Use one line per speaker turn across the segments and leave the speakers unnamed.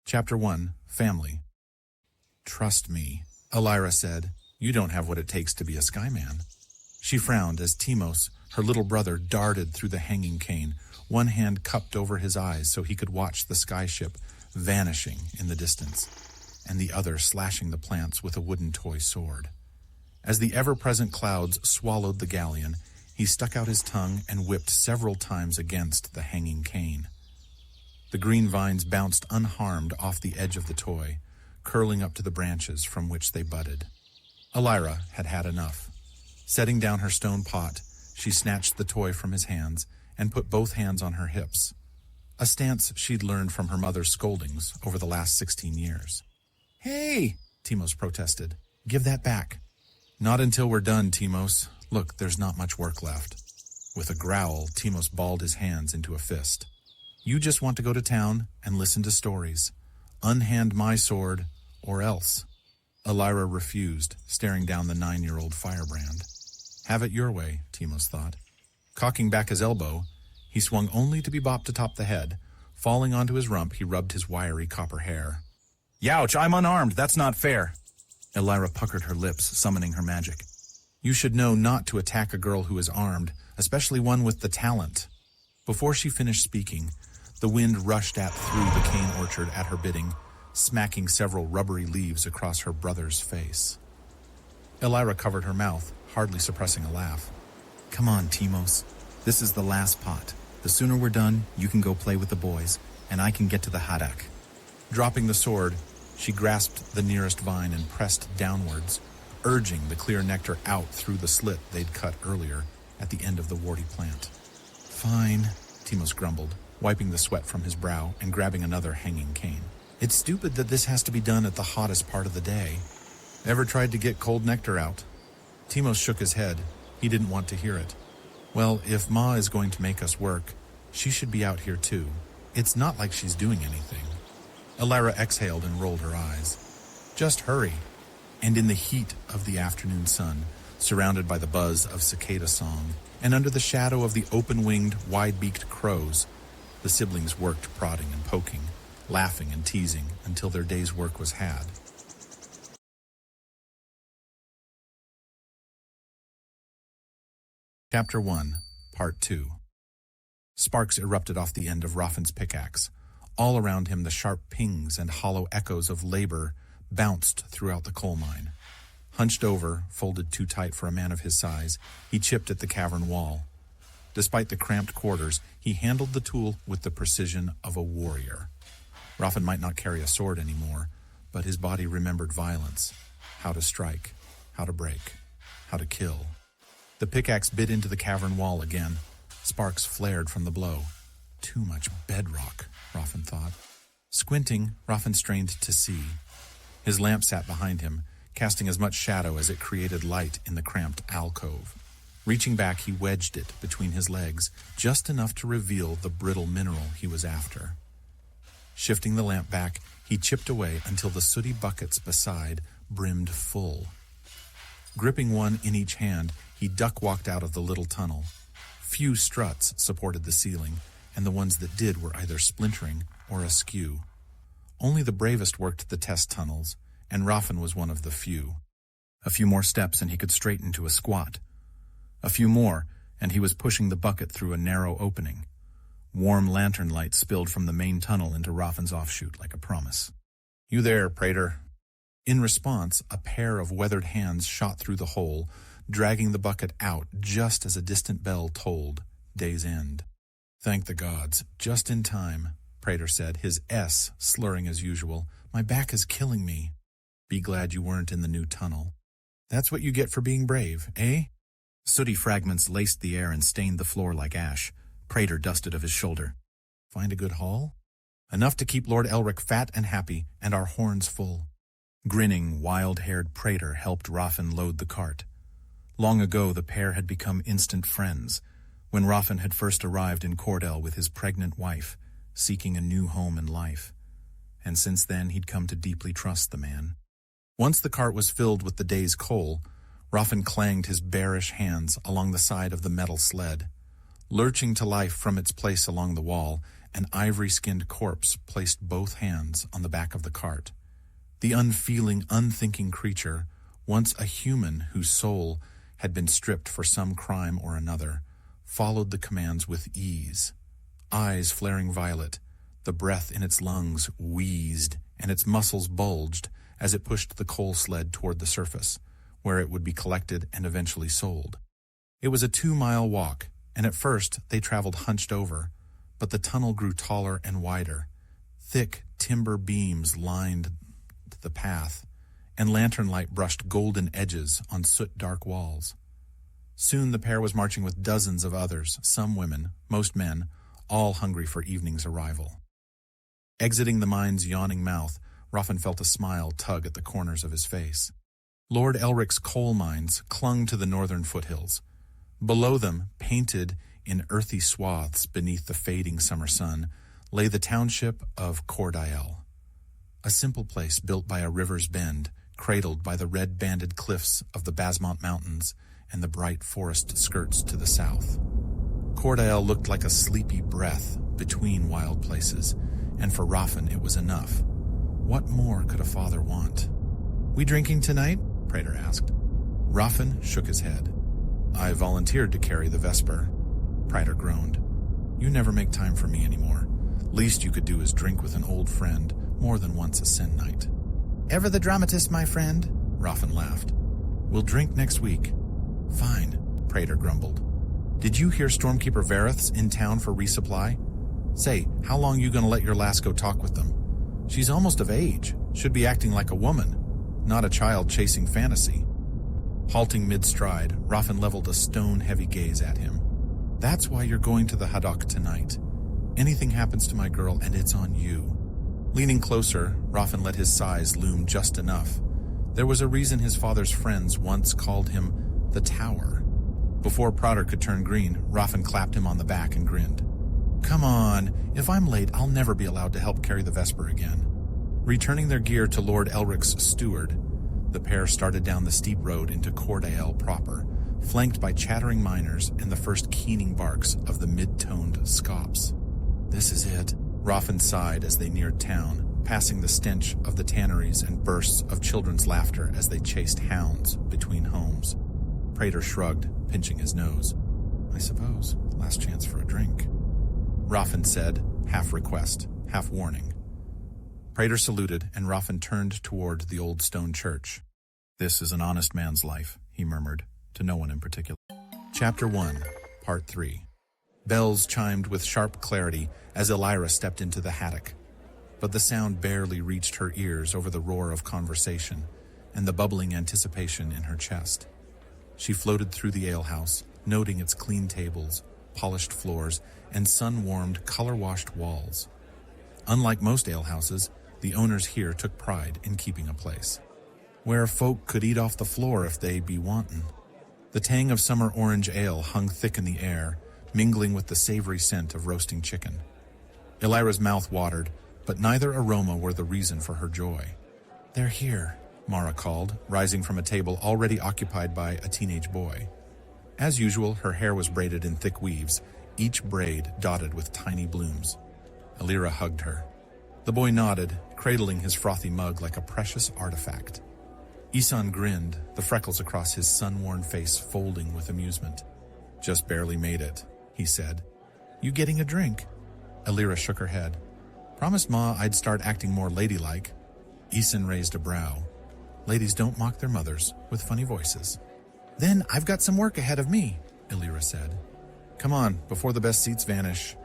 Chapter 1. Family. "Trust me," Elira said. "You don't have what it takes to be a skyman." She frowned as Timos, her little brother, darted through the hanging cane, one hand cupped over his eyes so he could watch the skyship vanishing in the distance, and the other slashing the plants with a wooden toy sword. As the ever-present clouds swallowed the galleon, he stuck out his tongue and whipped several times against the hanging cane. The green vines bounced unharmed off the edge of the toy, curling up to the branches from which they budded. Elira had had enough. Setting down her stone pot, she snatched the toy from his hands and put both hands on her hips, a stance she'd learned from her mother's scoldings over the last 16 years. "Hey!" Timos protested. "Give that back." "Not until we're done, Timos. Look, there's not much work left." With a growl, Timos balled his hands into a fist. "You just want to go to town and listen to stories. Unhand my sword, or else." Elira refused, staring down the 9-year-old firebrand. Have it your way, Timos thought. Cocking back his elbow, he swung only to be bopped atop the head. Falling onto his rump, he rubbed his wiry copper hair. "Youch, I'm unarmed. That's not fair." Elira puckered her lips, summoning her magic. "You should know not to attack a girl who is armed, especially one with the talent." Before she finished speaking, the wind rushed through the cane orchard at her bidding, smacking several rubbery leaves across her brother's face. Elira covered her mouth, hardly suppressing a laugh. "Come on, Timos. This is the last pot. The sooner we're done, you can go play with the boys, and I can get to the haddock." Dropping the sword, she grasped the nearest vine and pressed downwards, urging the clear nectar out through the slit they'd cut earlier at the end of the warty plant. "Fine," Timos grumbled, wiping the sweat from his brow and grabbing another hanging cane. "It's stupid that this has to be done at the hottest part of the day. Ever tried to get cold nectar out?" Timos shook his head. He didn't want to hear it. "Well, if Ma is going to make us work, she should be out here too. It's not like she's doing anything." Elira exhaled and rolled her eyes. "Just hurry." And in the heat of the afternoon sun, surrounded by the buzz of cicada song, and under the shadow of the open-winged, wide-beaked crows, the siblings worked prodding and poking, laughing and teasing until their day's work was had. Chapter 1, Part 2. Sparks erupted off the end of Raffin's pickaxe. All around him the sharp pings and hollow echoes of labor bounced throughout the coal mine. Hunched over, folded too tight for a man of his size, he chipped at the cavern wall. Despite the cramped quarters, he handled the tool with the precision of a warrior. Raffin might not carry a sword anymore, but his body remembered violence, how to strike, how to break, how to kill. The pickaxe bit into the cavern wall again. Sparks flared from the blow. Too much bedrock, Raffin thought. Squinting, Raffin strained to see. His lamp sat behind him, casting as much shadow as it created light in the cramped alcove. Reaching back, he wedged it between his legs, just enough to reveal the brittle mineral he was after. Shifting the lamp back, he chipped away until the sooty buckets beside brimmed full. Gripping one in each hand, he duck-walked out of the little tunnel. Few struts supported the ceiling, and the ones that did were either splintering or askew. Only the bravest worked the test tunnels, and Raffin was one of the few. A few more steps and he could straighten to a squat. A few more, and he was pushing the bucket through a narrow opening. Warm lantern light spilled from the main tunnel into Raffin's offshoot like a promise. "You there, Praetor." In response, a pair of weathered hands shot through the hole, dragging the bucket out just as a distant bell tolled day's end. "Thank the gods, just in time," Praetor said, his S slurring as usual. "My back is killing me." "Be glad you weren't in the new tunnel." "That's what you get for being brave, eh?" Sooty fragments laced the air and stained the floor like ash. Praetor dusted of his shoulder. "Find a good haul?" "Enough to keep Lord Elric fat and happy, and our horns full." Grinning, wild-haired Praetor helped Raffin load the cart. Long ago the pair had become instant friends, when Raffin had first arrived in Cordael with his pregnant wife, seeking a new home in life. And since then he'd come to deeply trust the man. Once the cart was filled with the day's coal, Raffin clanged his bearish hands along the side of the metal sled. Lurching to life from its place along the wall, an ivory-skinned corpse placed both hands on the back of the cart. The unfeeling, unthinking creature, once a human whose soul had been stripped for some crime or another, followed the commands with ease. Eyes flaring violet, the breath in its lungs wheezed, and its muscles bulged as it pushed the coal sled toward the surface, where it would be collected and eventually sold. It was a 2-mile walk, and at first they traveled hunched over, but the tunnel grew taller and wider. Thick timber beams lined the path, and lantern light brushed golden edges on soot-dark walls. Soon the pair was marching with dozens of others, some women, most men, all hungry for evening's arrival. Exiting the mine's yawning mouth, Ruffin felt a smile tug at the corners of his face. Lord Elric's coal mines clung to the northern foothills. Below them, painted in earthy swaths beneath the fading summer sun, lay the township of Cordael, a simple place built by a river's bend, cradled by the red-banded cliffs of the Basmont Mountains and the bright forest skirts to the south. Cordael looked like a sleepy breath between wild places, and for Ruffin it was enough. What more could a father want? "We drinking tonight?" Praetor asked. Ruffin shook his head. "I volunteered to carry the vesper." Praetor groaned. "You never make time for me anymore. Least you could do is drink with an old friend more than once a sin night." "Ever the dramatist, my friend?" Ruffin laughed. "We'll drink next week." "Fine," Praetor grumbled. "Did you hear Stormkeeper Vareth's in town for resupply? Say, how long you gonna let your lass go talk with them? She's almost of age, should be acting like a woman, not a child chasing fantasy." Halting mid-stride, Ruffin leveled a stone-heavy gaze at him. "That's why you're going to the Haddock tonight. Anything happens to my girl, and it's on you." Leaning closer, Ruffin let his size loom just enough. There was a reason his father's friends once called him the Tower. Before Praetor could turn green, Ruffin clapped him on the back and grinned. "Come on, if I'm late, I'll never be allowed to help carry the vesper again." Returning their gear to Lord Elric's steward, the pair started down the steep road into Cordael proper, flanked by chattering miners and the first keening barks of the mid-toned scops. "This is it," Ruffin sighed as they neared town, passing the stench of the tanneries and bursts of children's laughter as they chased hounds between homes. Praetor shrugged, pinching his nose. "I suppose, last chance for a drink." Ruffin said, half request, half warning. Praetor saluted, and Ruffin turned toward the old stone church. "This is an honest man's life," he murmured, to no one in particular. Chapter 1, Part 3. Bells chimed with sharp clarity as Elira stepped into the haddock, but the sound barely reached her ears over the roar of conversation and the bubbling anticipation in her chest. She floated through the alehouse, noting its clean tables, polished floors, and sun-warmed, color-washed walls. Unlike most alehouses, the owners here took pride in keeping a place where folk could eat off the floor if they be wantin'. The tang of summer orange ale hung thick in the air, mingling with the savory scent of roasting chicken. Elira's mouth watered, but neither aroma were the reason for her joy. "They're here," Mara called, rising from a table already occupied by a teenage boy. As usual, her hair was braided in thick weaves, each braid dotted with tiny blooms. Elira hugged her. The boy nodded, cradling his frothy mug like a precious artifact. Isan grinned, the freckles across his sun-worn face folding with amusement. "Just barely made it," he said. "You getting a drink?" Elira shook her head. "Promised Ma I'd start acting more ladylike." Isan raised a brow. Ladies don't mock their mothers with funny voices. "Then I've got some work ahead of me," Elira said. "Come on, before the best seats vanish."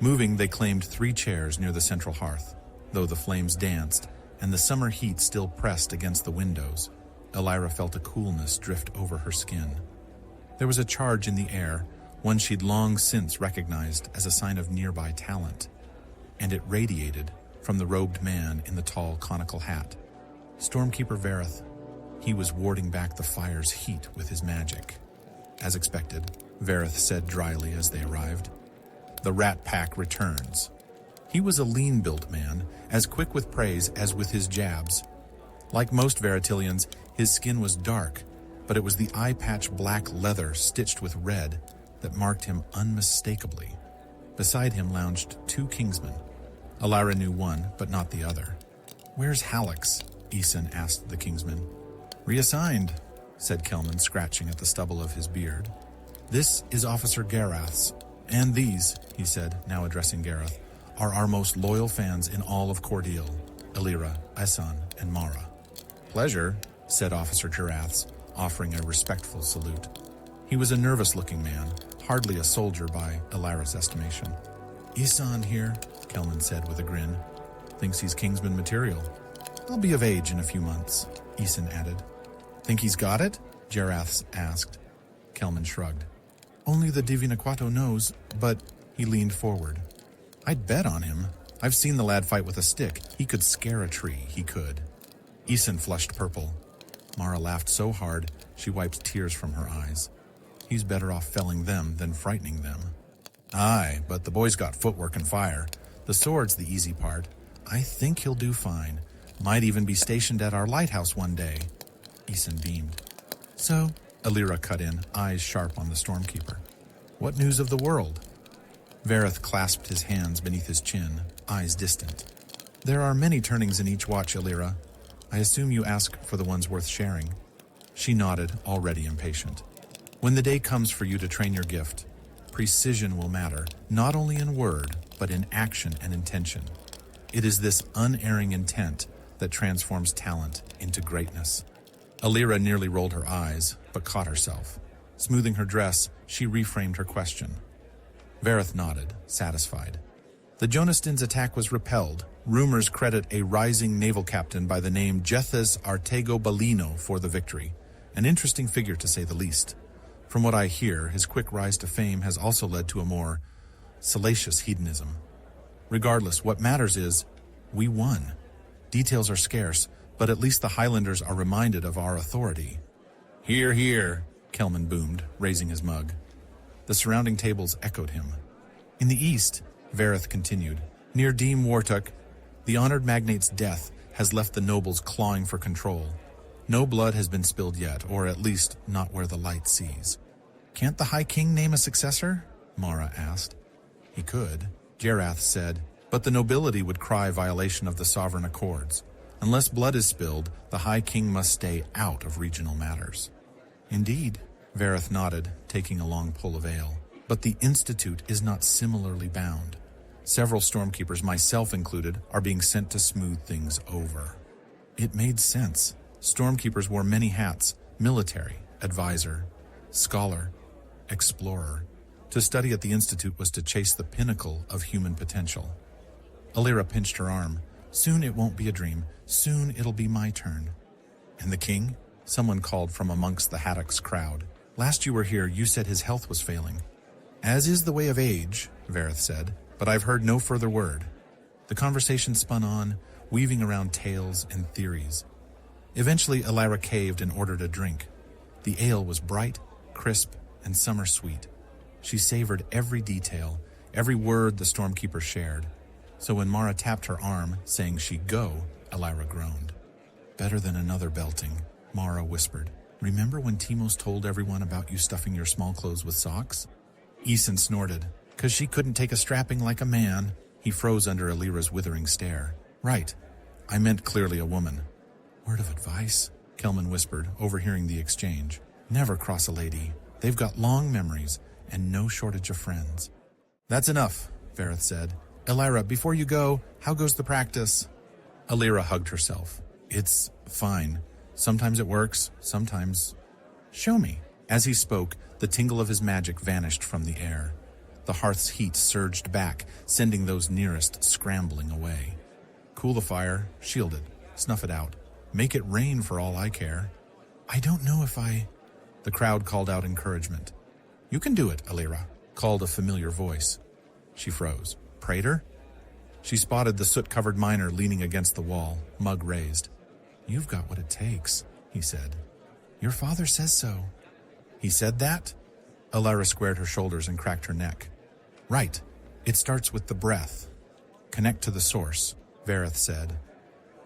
Moving, they claimed 3 chairs near the central hearth, though the flames danced and the summer heat still pressed against the windows. Elira felt a coolness drift over her skin. There was a charge in the air, one she'd long since recognized as a sign of nearby talent, and it radiated from the robed man in the tall conical hat. Stormkeeper Vareth. He was warding back the fire's heat with his magic. As expected, Vareth said dryly as they arrived. "The Rat Pack returns." He was a lean-built man, as quick with praise as with his jabs. Like most Varetilians, his skin was dark, but it was the eye-patch black leather stitched with red that marked him unmistakably. Beside him lounged two kingsmen. Elira knew one, but not the other. "Where's Hallex?" Eason asked the kingsman. "Reassigned," said Kelman, scratching at the stubble of his beard. "This is Officer Garath's, and these," he said, now addressing Gareth, "are our most loyal fans in all of Cordael, Elira, Esan, and Mara." "Pleasure," said Officer Garath's, offering a respectful salute. He was a nervous-looking man, hardly a soldier by Elira's estimation. "Esan here," Kelman said with a grin. "Thinks he's Kingsman material. I'll be of age in a few months," Eason added. "Think he's got it?" Garaths asked. Kelman shrugged. "Only the Divina Quato knows, but..." He leaned forward. "I'd bet on him. I've seen the lad fight with a stick. He could scare a tree, he could." Eason flushed purple. Mara laughed so hard, she wiped tears from her eyes. "He's better off felling them than frightening them." "Aye, but the boy's got footwork and fire. The sword's the easy part. I think he'll do fine. Might even be stationed at our lighthouse one day." Eason beamed. "So," Elira cut in, eyes sharp on the Stormkeeper. "What news of the world?" Vareth clasped his hands beneath his chin, eyes distant. "There are many turnings in each watch, Elira. I assume you ask for the ones worth sharing." She nodded, already impatient. "When the day comes for you to train your gift, precision will matter, not only in word, but in action and intention. It is this unerring intent that transforms talent into greatness." Elira nearly rolled her eyes, but caught herself. Smoothing her dress, she reframed her question. Vareth nodded, satisfied. "The Jonastin's attack was repelled. Rumors credit a rising naval captain by the name Jethes Artego Balino for the victory. An interesting figure, to say the least. From what I hear, his quick rise to fame has also led to a more salacious hedonism. Regardless, what matters is, we won. Details are scarce, but at least the Highlanders are reminded of our authority." "Hear, hear," Kelman boomed, raising his mug. The surrounding tables echoed him. "In the east," Vareth continued, "near Deem Wartuk, the honored magnate's death has left the nobles clawing for control. No blood has been spilled yet, or at least not where the light sees." "Can't the High King name a successor?" Mara asked. "He could," Garath said, "but the nobility would cry violation of the sovereign accords. Unless blood is spilled, the High King must stay out of regional matters." "Indeed," Vareth nodded, taking a long pull of ale. "But the Institute is not similarly bound. Several Stormkeepers, myself included, are being sent to smooth things over." It made sense. Stormkeepers wore many hats: military, advisor, scholar, explorer. To study at the Institute was to chase the pinnacle of human potential. Elira pinched her arm. "Soon it won't be a dream. Soon it'll be my turn." "And the king?" Someone called from amongst the haddocks crowd. "Last you were here, you said his health was failing." "As is the way of age," Vareth said, "but I've heard no further word." The conversation spun on, weaving around tales and theories. Eventually, Elira caved and ordered a drink. The ale was bright, crisp, and summer sweet. She savored every detail, every word the Stormkeeper shared. So when Mara tapped her arm, saying she'd go, Elira groaned. "Better than another belting," Mara whispered. "Remember when Timos told everyone about you stuffing your small clothes with socks?" Eason snorted. "'Cause she couldn't take a strapping like a man." He froze under Elira's withering stare. "Right. I meant clearly a woman." "Word of advice," Kelman whispered, overhearing the exchange. "Never cross a lady. They've got long memories and no shortage of friends." "That's enough," Vareth said. "Elira, before you go, how goes the practice?" Elira hugged herself. "It's fine. Sometimes it works, sometimes..." "Show me." As he spoke, the tingle of his magic vanished from the air. The hearth's heat surged back, sending those nearest scrambling away. "Cool the fire, shield it, snuff it out. Make it rain for all I care." "I don't know if I..." The crowd called out encouragement. "You can do it, Elira," called a familiar voice. She froze. "Praetor?" She spotted the soot-covered miner leaning against the wall, mug raised. "You've got what it takes," he said. "Your father says so." "He said that?" Elira squared her shoulders and cracked her neck. "Right. It starts with the breath. Connect to the source," Vareth said.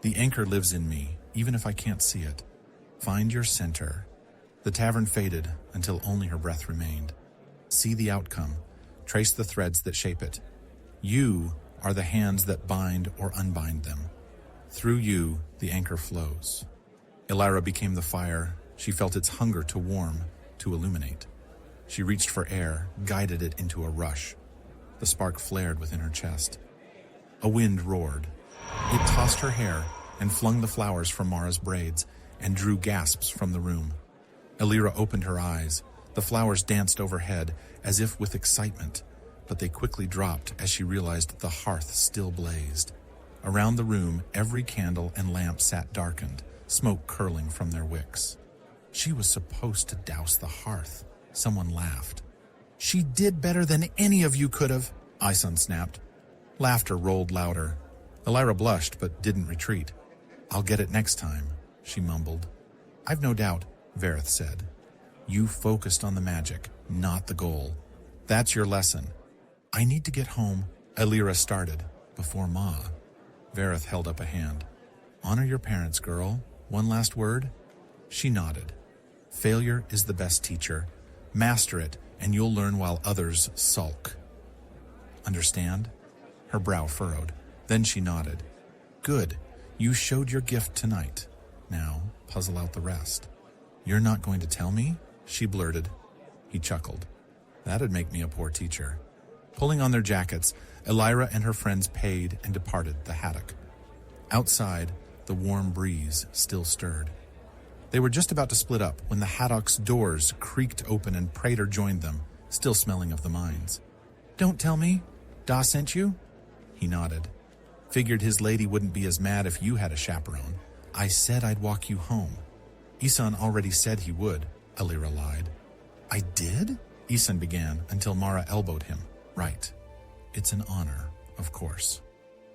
"The anchor lives in me, even if I can't see it. Find your center." The tavern faded until only her breath remained. "See the outcome. Trace the threads that shape it. You are the hands that bind or unbind them. Through you, the anchor flows. Elira became the fire. She felt its hunger to warm, to illuminate. She reached for air, guided it into a rush. The spark flared within her chest. A wind roared. It tossed her hair and flung the flowers from Mara's braids and drew gasps from the room. Elira opened her eyes. The flowers danced overhead as if with excitement, but they quickly dropped as she realized the hearth still blazed. Around the room, every candle and lamp sat darkened, smoke curling from their wicks. She was supposed to douse the hearth. Someone laughed. "She did better than any of you could have," Izaic snapped. Laughter rolled louder. Elira blushed but didn't retreat. "I'll get it next time," she mumbled. "I've no doubt," Vareth said. "You focused on the magic, not the goal. That's your lesson." "I need to get home," Elira started, "before Ma." Vareth held up a hand. "Honor your parents, girl. One last word?" She nodded. "Failure is the best teacher. Master it, and you'll learn while others sulk." "Understand?" Her brow furrowed. Then she nodded. "Good. You showed your gift tonight. Now, puzzle out the rest." "You're not going to tell me?" she blurted. He chuckled. "That'd make me a poor teacher." Pulling on their jackets, Elira and her friends paid and departed the haddock. Outside, the warm breeze still stirred. They were just about to split up when the haddock's doors creaked open and Praetor joined them, still smelling of the mines. "Don't tell me? Da sent you?" He nodded. "Figured his lady wouldn't be as mad if you had a chaperone. I said I'd walk you home." "Isan already said he would," Elira lied. "I did?" Isan began until Mara elbowed him. "Right. It's an honor, of course."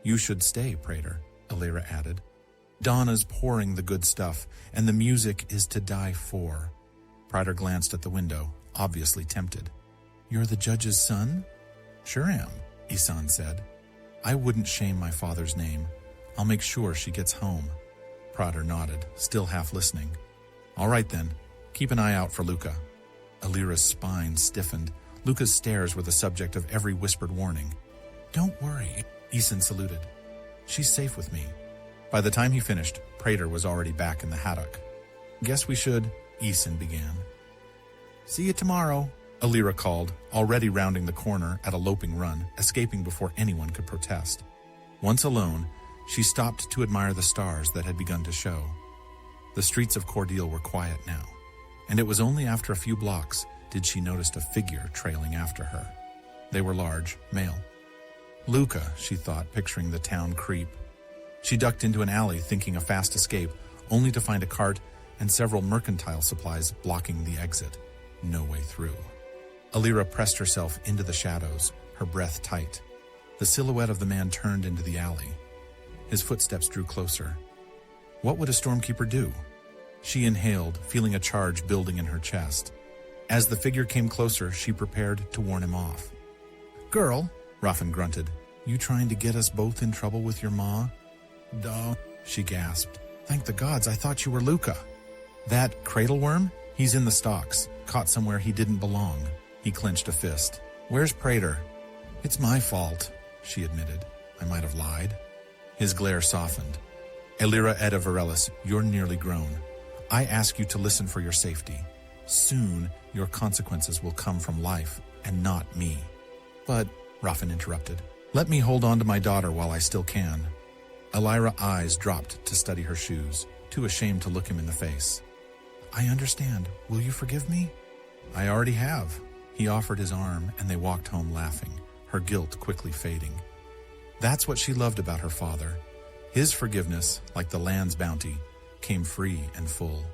"You should stay, Praetor," Elira added. "Donna's pouring the good stuff, and the music is to die for." Praetor glanced at the window, obviously tempted. "You're the judge's son?" "Sure am," Isan said. "I wouldn't shame my father's name. I'll make sure she gets home." Praetor nodded, still half listening. "All right then, keep an eye out for Luca." Elira's spine stiffened. Luca's stares were the subject of every whispered warning. "Don't worry," Isan saluted. "She's safe with me." By the time he finished, Praetor was already back in the haddock. "Guess we should," Isan began. "See you tomorrow," Elira called, already rounding the corner at a loping run, escaping before anyone could protest. Once alone, she stopped to admire the stars that had begun to show. The streets of Cordael were quiet now, and it was only after a few blocks did she notice a figure trailing after her. They were large, male. Luca, she thought, picturing the town creep. She ducked into an alley thinking a fast escape, only to find a cart and several mercantile supplies blocking the exit. No way through. Elira pressed herself into the shadows, her breath tight. The silhouette of the man turned into the alley. His footsteps drew closer. What would a Stormkeeper do? She inhaled, feeling a charge building in her chest. As the figure came closer, she prepared to warn him off. "Girl," Raffen grunted, "you trying to get us both in trouble with your ma?" "Duh," she gasped. "Thank the gods, I thought you were Luca." "That cradle worm? He's in the stocks, caught somewhere he didn't belong." He clenched a fist. "Where's Praetor?" "It's my fault," she admitted. "I might have lied." His glare softened. "Elira Edda Varelis, you're nearly grown. I ask you to listen for your safety. Soon, your consequences will come from life, and not me." "But," Raffen interrupted, "let me hold on to my daughter while I still can." Elira's eyes dropped to study her shoes, too ashamed to look him in the face. "I understand. Will you forgive me?" "I already have." He offered his arm, and they walked home laughing, her guilt quickly fading. That's what she loved about her father. His forgiveness, like the land's bounty, came free and full.